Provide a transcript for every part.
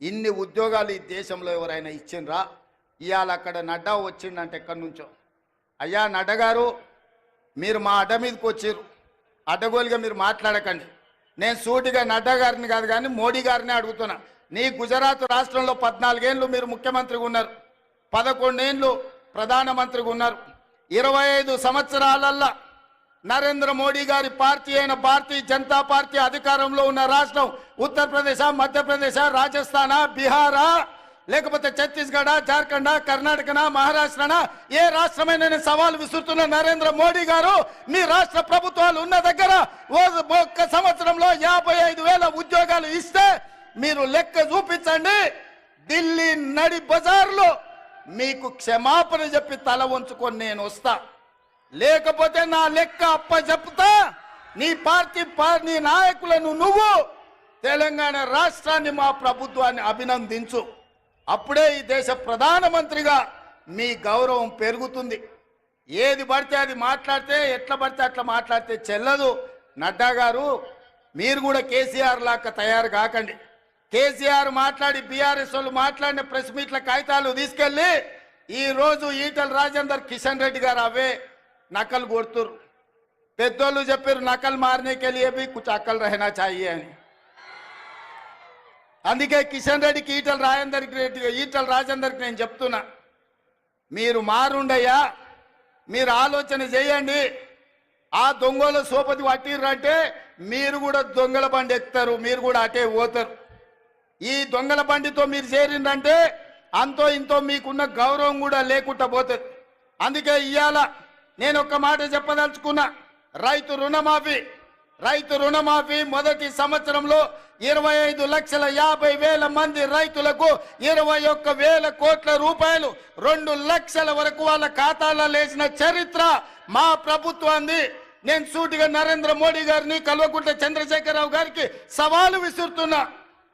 ఇన్ని ఉద్యోగాలు ఈ దేశంలో ఎవరైనా ఇచ్చిండ్రా? ఇవాళ అక్కడ నడ్డా వచ్చిండంటే ఎక్కడి నుంచో. అయ్యా నడ్డా గారు, మీరు మా అడ్డ మీదకి వచ్చారు, అడ్డగోలుగా మీరు మాట్లాడకండి. నేను సూటిగా నడ్డా గారిని కాదు కానీ మోడీ గారిని అడుగుతున్నా. నీ గుజరాత్ రాష్ట్రంలో 14 ఏళ్ళు మీరు ముఖ్యమంత్రిగా ఉన్నారు, 11 ఏళ్ళు ప్రధానమంత్రిగా ఉన్నారు. 25 సంవత్సరాలల్లా నరేంద్ర మోడీ గారి పార్టీ అయిన భారతీయ జనతా పార్టీ అధికారంలో ఉన్న రాష్ట్రం ఉత్తరప్రదేశ్, మధ్యప్రదేశ్, రాజస్థాన్, బీహారా, లేకపోతే ఛత్తీస్గఢ, జార్ఖండ్, కర్ణాటక, మహారాష్ట్రనా, ఏ రాష్ట్రమైనా నేను సవాల్ విసురుతున్న నరేంద్ర మోడీ గారు, మీ రాష్ట్ర ప్రభుత్వాలు ఉన్న దగ్గర ఒక్క సంవత్సరంలో 55,000 ఉద్యోగాలు ఇస్తే మీరు లెక్క చూపించండి. ఢిల్లీ నడి బజార్లో మీకు క్షమాపణ చెప్పి తల వంచుకొని నేను వస్తా, లేకపోతే నా లెక్క అప్ప చెప్తా. నీ పార్టీ నీ నాయకులను నువ్వు తెలంగాణ రాష్ట్రాన్ని, మా ప్రభుత్వాన్ని అభినందించు. అప్పుడే ఈ దేశ ప్రధానమంత్రిగా మీ గౌరవం పెరుగుతుంది. ఏది పడితే అది మాట్లాడితే, ఎట్లా పడితే అట్లా మాట్లాడితే చెల్లదు. నడ్డా గారు, మీరు కూడా కేసీఆర్ లాగా తయారు కాకండి. కేసీఆర్ మాట్లాడి, బీఆర్ఎస్ వాళ్ళు మాట్లాడిన ప్రెస్ మీట్ల కాగితాలు తీసుకెళ్ళి ఈరోజు ఈటల రాజేందర్, కిషన్ రెడ్డి గారు అవే నకలు కొడుతురు. పెద్దోళ్ళు చెప్పారు నకలు మారనేకే లియే భీ కుచ్ అక్కలు రహనా చాహియే అని. అందుకే కిషన్ రెడ్డికి, ఈటల రాజేందర్కి నేను చెప్తున్నా, మీరు మారుండయ్యా, మీరు ఆలోచన చేయండి. ఆ దొంగల సోపతి పట్టిర్రంటే మీరు కూడా దొంగల బండి ఎక్కుతారు, మీరు కూడా అటే పోతారు. ఈ దొంగల బండితో మీరు చేరిందంటే అంతో ఇంతో మీకున్న గౌరవం కూడా లేకుండా పోతుంది. అందుకే ఇవాళ నేను ఒక్క మాట చెప్పదలుచుకున్నా. రైతు రుణమాఫీ మొదటి సంవత్సరంలో 25,50,000 మంది రైతులకు 21,000 కోట్ల రూపాయలు, 2 లక్షల వరకు వాళ్ళ ఖాతాలో లేచిన చరిత్ర మా ప్రభుత్వాన్ని. నేను సూటిగా నరేంద్ర మోడీ గారిని, కల్వకుంట్ల చంద్రశేఖరరావు గారికి సవాలు విసురుతున్నా.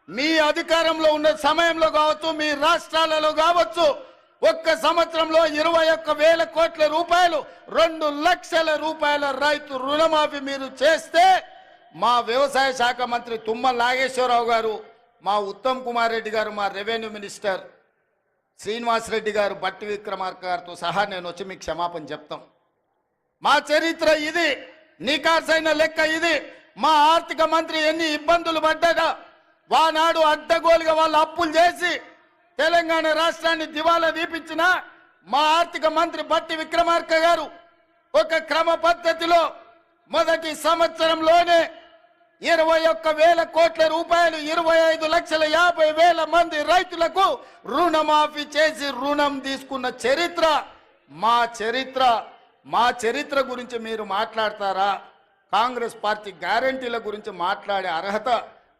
మీ అధికారంలో ఉన్న సమయంలో కావచ్చు, మీ రాష్ట్రాలలో కావచ్చు, ఒక్క సంవత్సరంలో 21,000 కోట్ల రూపాయలు, 2 లక్షల రూపాయల రైతు రుణమాఫీ మీరు చేస్తే, మా వ్యవసాయ శాఖ మంత్రి తుమ్మల నాగేశ్వరరావు గారు, మా ఉత్తమ్ కుమార్ రెడ్డి గారు, మా రెవెన్యూ మినిస్టర్ శ్రీనివాస్ రెడ్డి గారు, బట్టి విక్రమార్క గారితో సహా నేను వచ్చి మీకు క్షమాపణ చెప్తాం. మా చరిత్ర ఇది, నికార్సైన లెక్క ఇది. మా ఆర్థిక మంత్రి ఎన్ని ఇబ్బందులు పడ్డాడా, వానాడు అడ్డగోలుగా వాళ్ళు అప్పులు చేసి తెలంగాణ రాష్ట్రాన్ని దివాలా తీపించిన మా ఆర్థిక మంత్రి బట్టి విక్రమార్క గారు ఒక క్రమ పద్ధతిలో మొదటి సంవత్సరంలోనే 21,000 కోట్ల రూపాయలు, 25,50,000 మంది రైతులకు రుణమాఫీ చేసి రుణం తీసుకున్న చరిత్ర మా చరిత్ర గురించి మీరు మాట్లాడతారా? కాంగ్రెస్ పార్టీ గ్యారంటీల గురించి మాట్లాడే అర్హత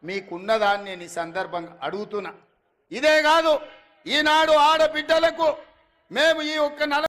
మీకున్నదాన్ని నేను ఈ సందర్భంగా అడుగుతున్నా. ఇదే కాదు, ఈనాడు ఆడబిడ్డలకు మేము ఈ ఒక్క